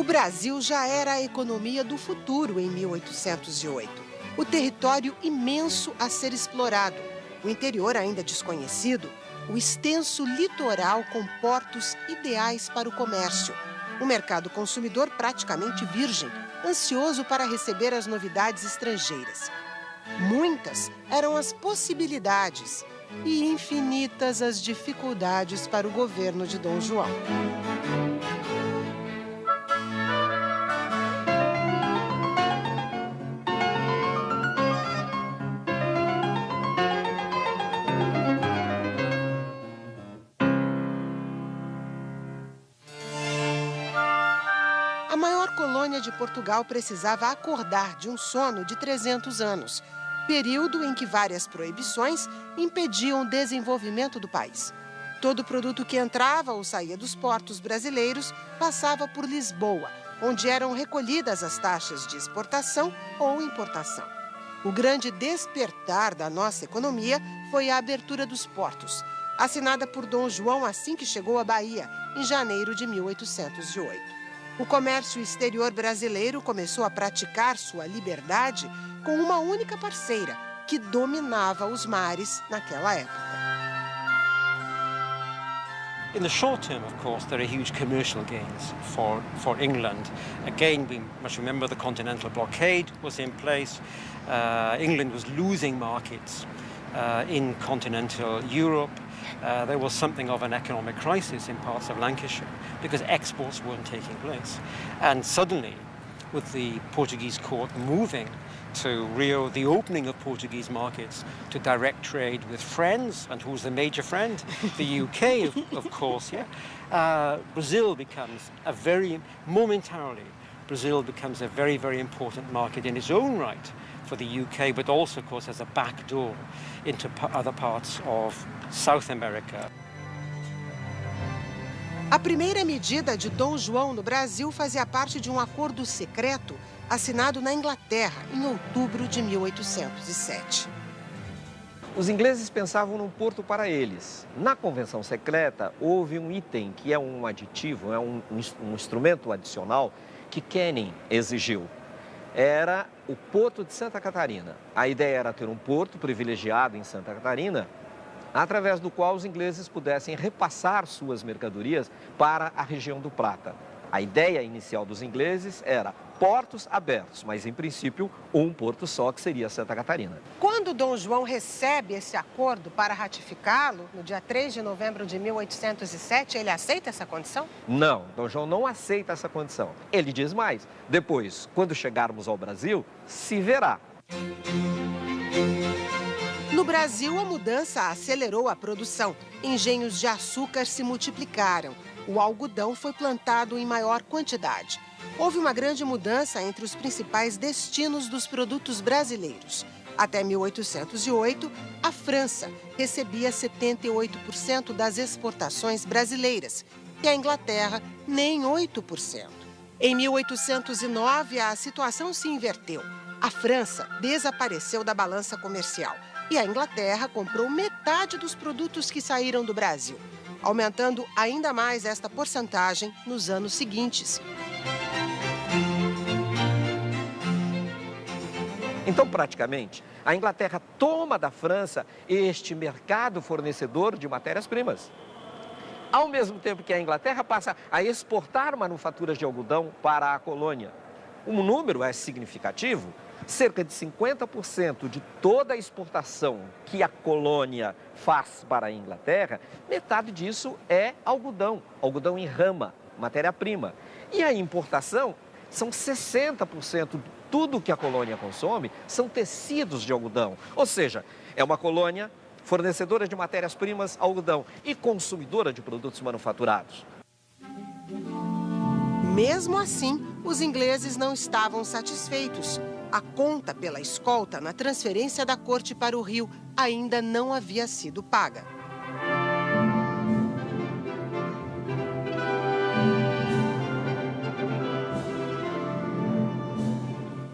Brasil já era a economia do futuro em 1808. O território imenso a ser explorado, o interior ainda desconhecido, o extenso litoral com portos ideais para o comércio, o mercado consumidor praticamente virgem, ansioso para receber as novidades estrangeiras. Muitas eram as possibilidades e infinitas as dificuldades para o governo de Dom João. A maior colônia de Portugal precisava acordar de um sono de 300 anos, período em que várias proibições impediam o desenvolvimento do país. Todo produto que entrava ou saía dos portos brasileiros passava por Lisboa, onde eram recolhidas as taxas de exportação ou importação. O grande despertar da nossa economia foi a abertura dos portos, assinada por Dom João assim que chegou à Bahia, em janeiro de 1808. O comércio exterior brasileiro começou a praticar sua liberdade com uma única parceira, que dominava os mares naquela época. In the short term, of course, there are huge commercial gains for England. Again, we must remember the continental blockade was in place. England was losing markets in continental Europe. There was something of an economic crisis in parts of Lancashire because exports weren't taking place. And suddenly, with the Portuguese court moving to Rio, the opening of Portuguese markets to direct trade with friends, and who's the major friend? The UK, of course, yeah. Brazil becomes Brazil becomes a very, very important market in its own right for the UK, but also, of course, as a backdoor into other parts of South America. A primeira medida de Dom João no Brasil fazia parte de um acordo secreto assinado na Inglaterra em outubro de 1807. Os ingleses pensavam num porto para eles. Na convenção secreta, houve um item que é um aditivo, é um instrumento adicional que Canning exigiu. Era o Porto de Santa Catarina. A ideia era ter um porto privilegiado em Santa Catarina, através do qual os ingleses pudessem repassar suas mercadorias para a região do Prata. A ideia inicial dos ingleses era portos abertos, mas, em princípio, um porto só, que seria Santa Catarina. Quando Dom João recebe esse acordo para ratificá-lo, no dia 3 de novembro de 1807, ele aceita essa condição? Não, Dom João não aceita essa condição. Ele diz mais: depois, quando chegarmos ao Brasil, se verá. No Brasil, a mudança acelerou a produção. Engenhos de açúcar se multiplicaram. O algodão foi plantado em maior quantidade. Houve uma grande mudança entre os principais destinos dos produtos brasileiros. Até 1808, a França recebia 78% das exportações brasileiras e a Inglaterra nem 8%. Em 1809, a situação se inverteu. A França desapareceu da balança comercial e a Inglaterra comprou metade dos produtos que saíram do Brasil, aumentando ainda mais esta porcentagem nos anos seguintes. Então, praticamente, a Inglaterra toma da França este mercado fornecedor de matérias-primas. Ao mesmo tempo que a Inglaterra passa a exportar manufaturas de algodão para a colônia. O número é significativo. Cerca de 50% de toda a exportação que a colônia faz para a Inglaterra, metade disso é algodão, algodão em rama, matéria-prima. E a importação são 60% de tudo que a colônia consome, são tecidos de algodão. Ou seja, é uma colônia fornecedora de matérias-primas, algodão, e consumidora de produtos manufaturados. Mesmo assim, os ingleses não estavam satisfeitos. A conta pela escolta na transferência da corte para o Rio ainda não havia sido paga.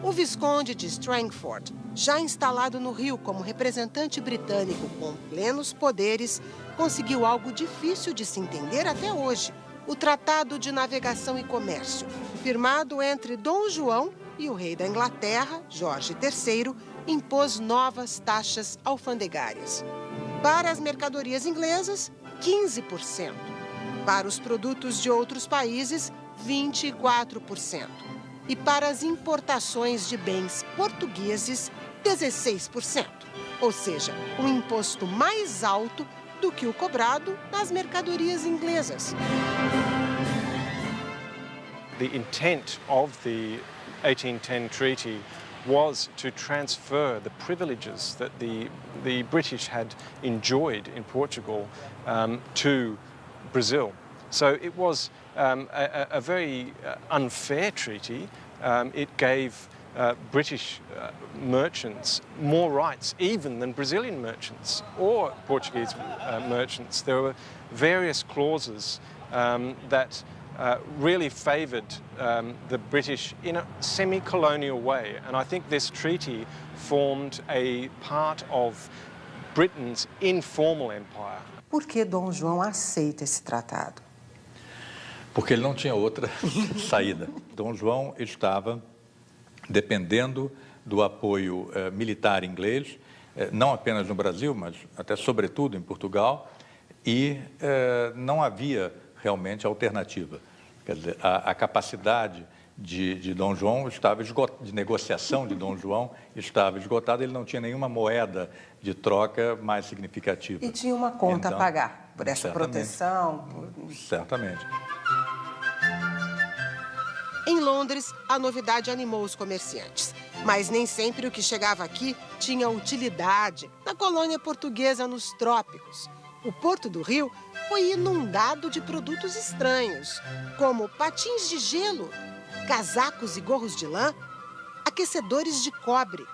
O Visconde de Strangford, já instalado no Rio como representante britânico com plenos poderes, conseguiu algo difícil de se entender até hoje: o Tratado de Navegação e Comércio, firmado entre Dom João e o rei da Inglaterra, Jorge III, impôs novas taxas alfandegárias. Para as mercadorias inglesas, 15%. Para os produtos de outros países, 24%. E para as importações de bens portugueses, 16%. Ou seja, um imposto mais alto do que o cobrado nas mercadorias inglesas. The intent of the 1810 treaty was to transfer the privileges that the British had enjoyed in Portugal to Brazil. So it was a very unfair treaty. It gave British merchants more rights even than Brazilian merchants or Portuguese merchants. There were various clauses that really favoured the British in a semi-colonial way, and I think this treaty formed a part of Britain's informal empire. Por que Dom João aceita esse tratado? Porque ele não tinha outra saída. Dom João estava dependendo do apoio militar inglês, não apenas no Brasil, mas até sobretudo em Portugal, e não havia realmente alternativa. Quer dizer, a capacidade de Dom João estava esgotada, de negociação de Dom João estava esgotada, ele não tinha nenhuma moeda de troca mais significativa. E tinha uma conta então, a pagar por essa proteção. Certamente. Em Londres, a novidade animou os comerciantes. Mas nem sempre o que chegava aqui tinha utilidade na colônia portuguesa nos trópicos. O Porto do Rio foi inundado de produtos estranhos, como patins de gelo, casacos e gorros de lã, aquecedores de cobre,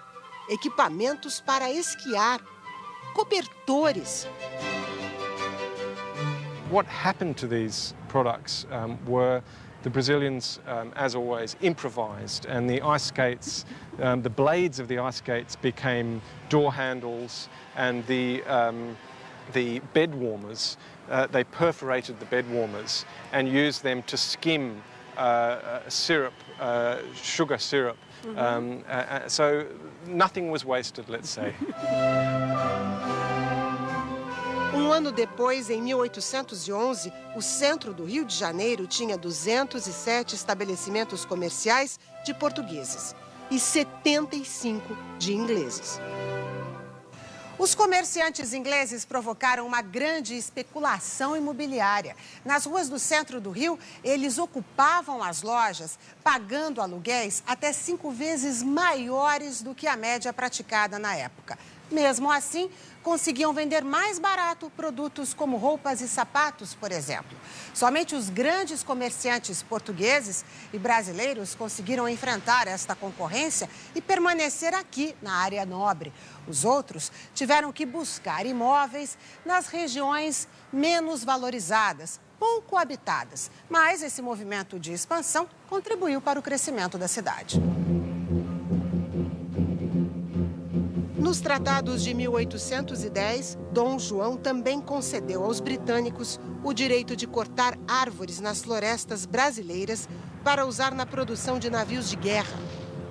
equipamentos para esquiar, cobertores. What happened to these products were the Brazilians, as always, improvised, and the ice skates, the blades of the ice skates became door handles, and the bed warmers, they perforated the bed warmers and used them to skim syrup, sugar syrup. So nothing was wasted, let's say. Um ano depois, em 1811, o centro do Rio de Janeiro tinha 207 estabelecimentos comerciais de portugueses e 75 de ingleses. Os comerciantes ingleses provocaram uma grande especulação imobiliária. Nas ruas do centro do Rio, eles ocupavam as lojas, pagando aluguéis até 5 vezes maiores do que a média praticada na época. Mesmo assim, conseguiam vender mais barato produtos como roupas e sapatos, por exemplo. Somente os grandes comerciantes portugueses e brasileiros conseguiram enfrentar esta concorrência e permanecer aqui, na área nobre. Os outros tiveram que buscar imóveis nas regiões menos valorizadas, pouco habitadas. Mas esse movimento de expansão contribuiu para o crescimento da cidade. Nos tratados de 1810, Dom João também concedeu aos britânicos o direito de cortar árvores nas florestas brasileiras para usar na produção de navios de guerra.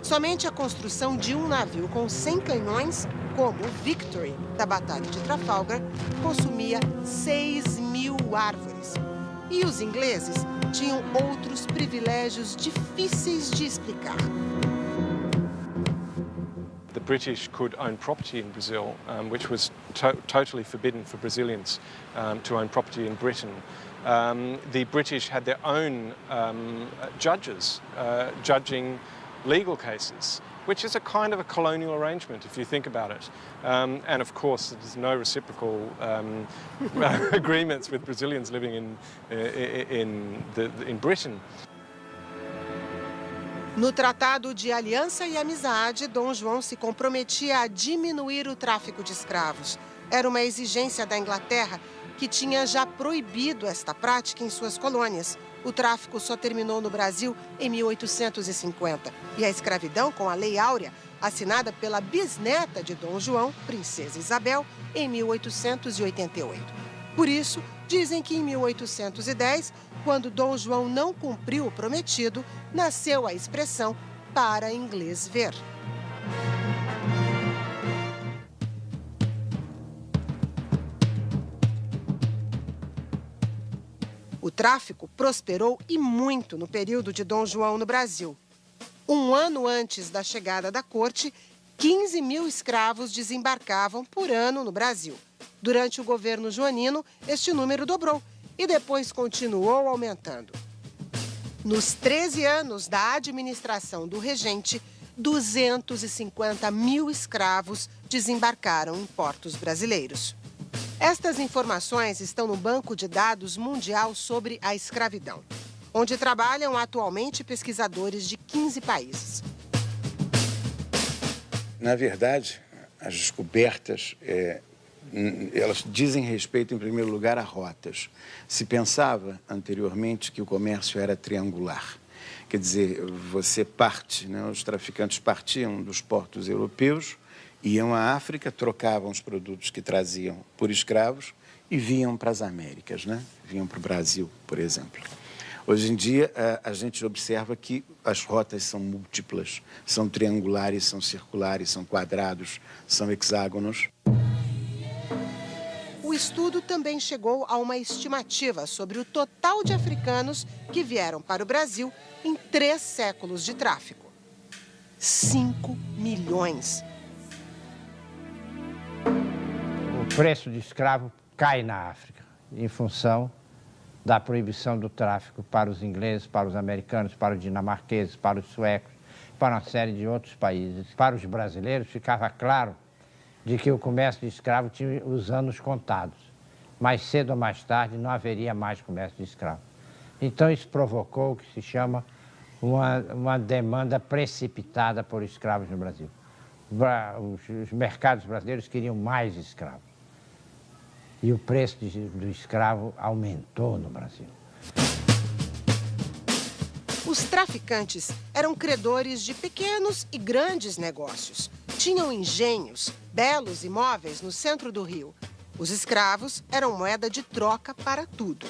Somente a construção de um navio com 100 canhões, como o Victory, da Batalha de Trafalgar, consumia 6.000 árvores. E os ingleses tinham outros privilégios difíceis de explicar. The British could own property in Brazil, which was totally forbidden for Brazilians to own property in Britain. The British had their own judges judging legal cases, which is a kind of a colonial arrangement if you think about it. And of course, there's no reciprocal agreements with Brazilians living in Britain. No Tratado de Aliança e Amizade, Dom João se comprometia a diminuir o tráfico de escravos. Era uma exigência da Inglaterra, que tinha já proibido esta prática em suas colônias. O tráfico só terminou no Brasil em 1850. E a escravidão, com a Lei Áurea, assinada pela bisneta de Dom João, Princesa Isabel, em 1888. Por isso, Dizem que em 1810, quando Dom João não cumpriu o prometido, nasceu a expressão para inglês ver. O tráfico prosperou e muito no período de Dom João no Brasil. Um ano antes da chegada da corte, 15 mil escravos desembarcavam por ano no Brasil. Durante o governo joanino, este número dobrou e depois continuou aumentando. Nos 13 anos da administração do regente, 250 mil escravos desembarcaram em portos brasileiros. Estas informações estão no Banco de Dados Mundial sobre a Escravidão, onde trabalham atualmente pesquisadores de 15 países. Na verdade, as descobertas, elas dizem respeito, em primeiro lugar, a rotas. Se pensava anteriormente que o comércio era triangular. Quer dizer, você parte, né? Os traficantes partiam dos portos europeus, iam à África, trocavam os produtos que traziam por escravos e vinham para as Américas, né? Vinham para o Brasil, por exemplo. Hoje em dia, a gente observa que as rotas são múltiplas, são triangulares, são circulares, são quadrados, são hexágonos. O estudo também chegou a uma estimativa sobre o total de africanos que vieram para o Brasil em 3 séculos de tráfico. 5 milhões. O preço de escravo cai na África, em função da proibição do tráfico para os ingleses, para os americanos, para os dinamarqueses, para os suecos, para uma série de outros países. Para os brasileiros ficava claro de que o comércio de escravo tinha os anos contados. Mais cedo ou mais tarde não haveria mais comércio de escravo. Então isso provocou o que se chama uma demanda precipitada por escravos no Brasil. Os mercados brasileiros queriam mais escravos. E o preço do escravo aumentou no Brasil. Os traficantes eram credores de pequenos e grandes negócios. Tinham engenhos, belos imóveis no centro do Rio. Os escravos eram moeda de troca para tudo.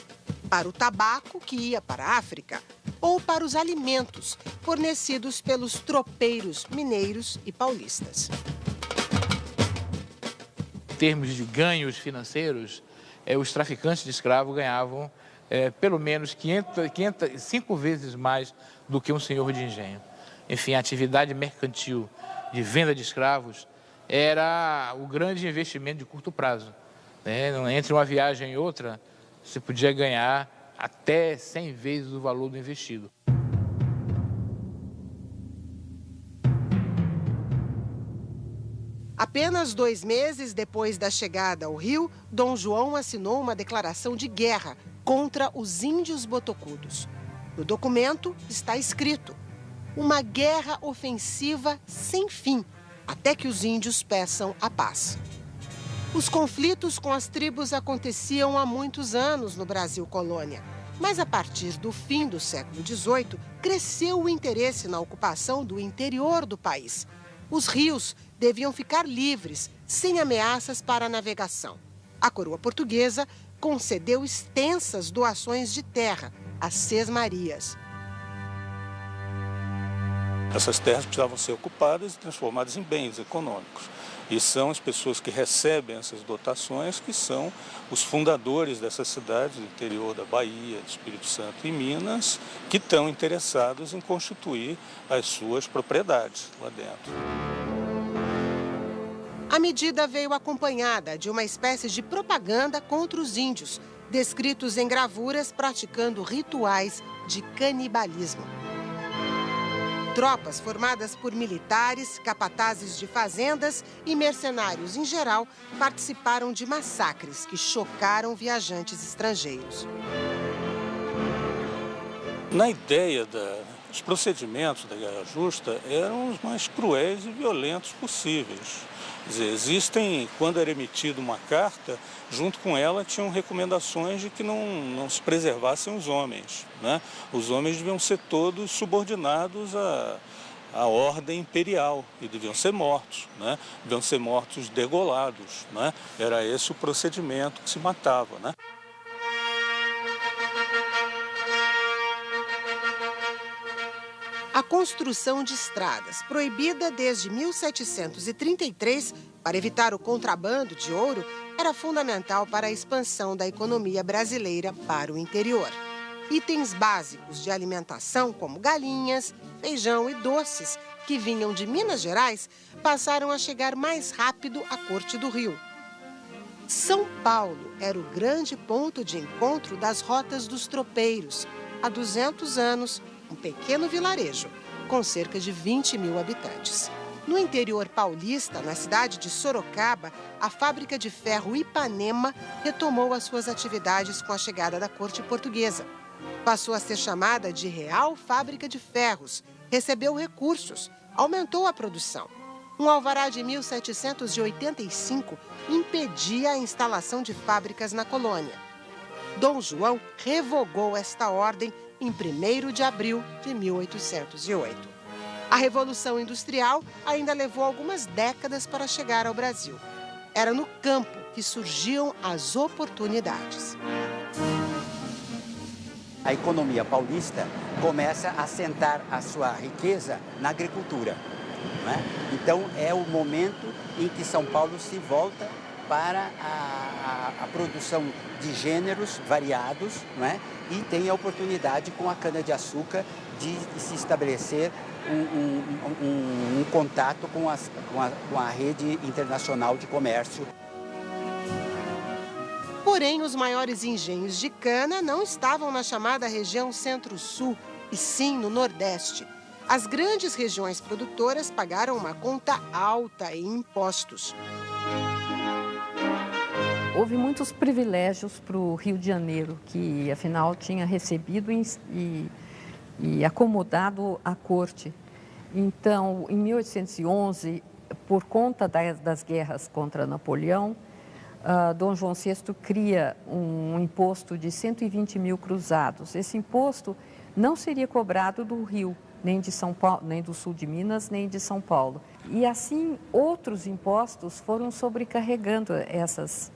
Para o tabaco, que ia para a África, ou para os alimentos fornecidos pelos tropeiros mineiros e paulistas. Em termos de ganhos financeiros, os traficantes de escravos ganhavam pelo menos 5 vezes mais do que um senhor de engenho. Enfim, a atividade mercantil de venda de escravos era o grande investimento de curto prazo. Entre uma viagem e outra, você podia ganhar até 100 vezes o valor do investido. Apenas 2 meses depois da chegada ao Rio, Dom João assinou uma declaração de guerra contra os índios botocudos. No documento está escrito: uma guerra ofensiva sem fim, até que os índios peçam a paz. Os conflitos com as tribos aconteciam há muitos anos no Brasil colônia, mas a partir do fim do século XVIII, cresceu o interesse na ocupação do interior do país. Os rios deviam ficar livres, sem ameaças para a navegação. A coroa portuguesa concedeu extensas doações de terra às Sesmarias. Essas terras precisavam ser ocupadas e transformadas em bens econômicos. E são as pessoas que recebem essas dotações que são os fundadores dessas cidades do interior da Bahia, do Espírito Santo e Minas, que estão interessados em constituir as suas propriedades lá dentro. A medida veio acompanhada de uma espécie de propaganda contra os índios, descritos em gravuras praticando rituais de canibalismo. Tropas formadas por militares, capatazes de fazendas e mercenários em geral participaram de massacres que chocaram viajantes estrangeiros. Na ideia os procedimentos da guerra justa eram os mais cruéis e violentos possíveis. Quer dizer, existem, quando era emitida uma carta, junto com ela tinham recomendações de que não se preservassem os homens, né? Os homens deviam ser todos subordinados à ordem imperial e deviam ser mortos, né? Deviam ser mortos degolados, né? Era esse o procedimento que se matava, né? A construção de estradas, proibida desde 1733 para evitar o contrabando de ouro, era fundamental para a expansão da economia brasileira para o interior. Itens básicos de alimentação, como galinhas, feijão e doces, que vinham de Minas Gerais, passaram a chegar mais rápido à Corte do Rio. São Paulo era o grande ponto de encontro das rotas dos tropeiros. Há 200 anos, um pequeno vilarejo, com cerca de 20 mil habitantes. No interior paulista, na cidade de Sorocaba, a fábrica de ferro Ipanema retomou as suas atividades com a chegada da corte portuguesa. Passou a ser chamada de Real Fábrica de Ferros, recebeu recursos, aumentou a produção. Um alvará de 1785 impedia a instalação de fábricas na colônia. Dom João revogou esta ordem em 1º de abril de 1808. A Revolução Industrial ainda levou algumas décadas para chegar ao Brasil. Era no campo que surgiam as oportunidades. A economia paulista começa a assentar a sua riqueza na agricultura, não é? Então, é o momento em que São Paulo se volta para a produção de gêneros variados, não é? E tem a oportunidade, com a cana-de-açúcar, de se estabelecer um contato com a rede internacional de comércio. Porém, os maiores engenhos de cana não estavam na chamada região Centro-Sul, e sim no Nordeste. As grandes regiões produtoras pagaram uma conta alta em impostos. Houve muitos privilégios para o Rio de Janeiro, que afinal tinha recebido e acomodado a corte. Então, em 1811, por conta das guerras contra Napoleão, Dom João VI cria um imposto de 120 mil cruzados. Esse imposto não seria cobrado do Rio, nem de São Paulo, nem do sul de Minas, nem de São Paulo. E assim, outros impostos foram sobrecarregando essas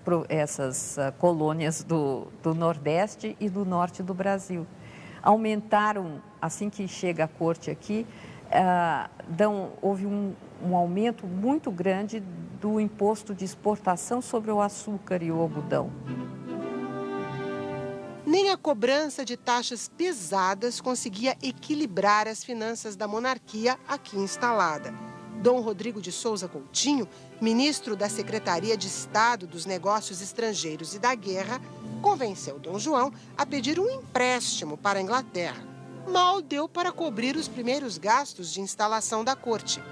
colônias do Nordeste e do Norte do Brasil. Aumentaram, assim que chega a corte aqui, houve um aumento muito grande do imposto de exportação sobre o açúcar e o algodão. Nem a cobrança de taxas pesadas conseguia equilibrar as finanças da monarquia aqui instalada. Dom Rodrigo de Souza Coutinho, ministro da Secretaria de Estado dos Negócios Estrangeiros e da Guerra, convenceu Dom João a pedir um empréstimo para a Inglaterra. Mal deu para cobrir os primeiros gastos de instalação da corte.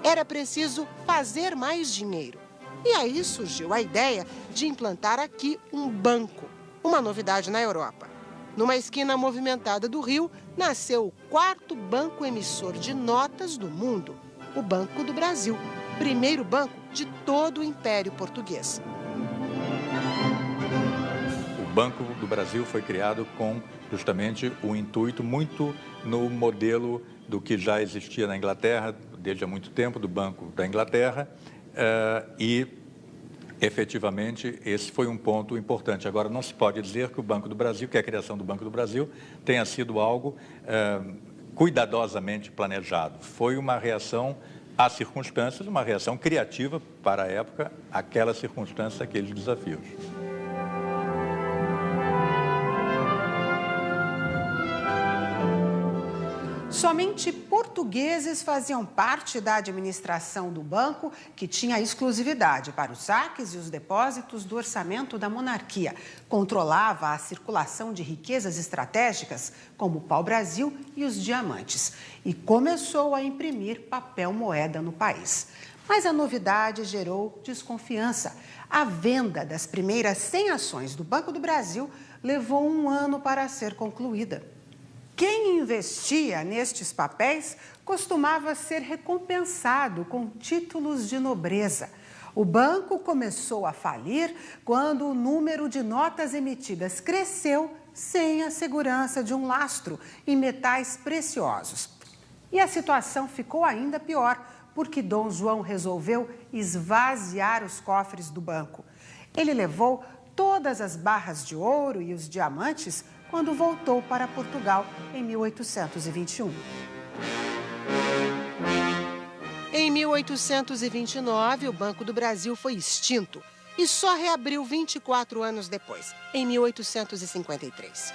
Era preciso fazer mais dinheiro. E aí surgiu a ideia de implantar aqui um banco, uma novidade na Europa. Numa esquina movimentada do Rio, nasceu o 4º banco emissor de notas do mundo, o Banco do Brasil, primeiro banco de todo o Império Português. O Banco do Brasil foi criado com justamente o intuito muito no modelo do que já existia na Inglaterra, desde há muito tempo, do Banco da Inglaterra, e efetivamente esse foi um ponto importante. Agora, não se pode dizer que o Banco do Brasil, que é a criação do Banco do Brasil, tenha sido algo cuidadosamente planejado. Foi uma reação às circunstâncias, uma reação criativa para a época, aquela circunstância, aqueles desafios. Somente portugueses faziam parte da administração do banco, que tinha exclusividade para os saques e os depósitos do orçamento da monarquia. Controlava a circulação de riquezas estratégicas, como o pau-brasil e os diamantes. E começou a imprimir papel moeda no país. Mas a novidade gerou desconfiança. A venda das primeiras 100 ações do Banco do Brasil levou 1 ano para ser concluída. Quem investia nestes papéis costumava ser recompensado com títulos de nobreza. O banco começou a falir quando o número de notas emitidas cresceu sem a segurança de um lastro em metais preciosos. E a situação ficou ainda pior, porque Dom João resolveu esvaziar os cofres do banco. Ele levou todas as barras de ouro e os diamantes quando voltou para Portugal em 1821. 1829, o Banco do Brasil foi extinto e só reabriu 24 anos depois, em 1853.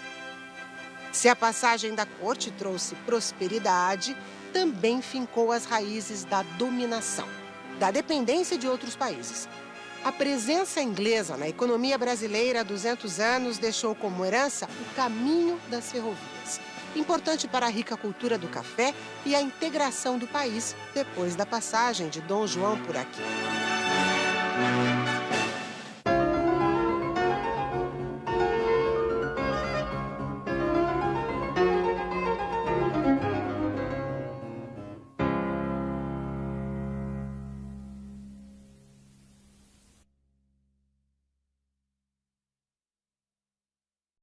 Se a passagem da corte trouxe prosperidade, também fincou as raízes da dominação, da dependência de outros países. A presença inglesa na economia brasileira há 200 anos deixou como herança o caminho das ferrovias, importante para a rica cultura do café e a integração do país depois da passagem de Dom João por aqui.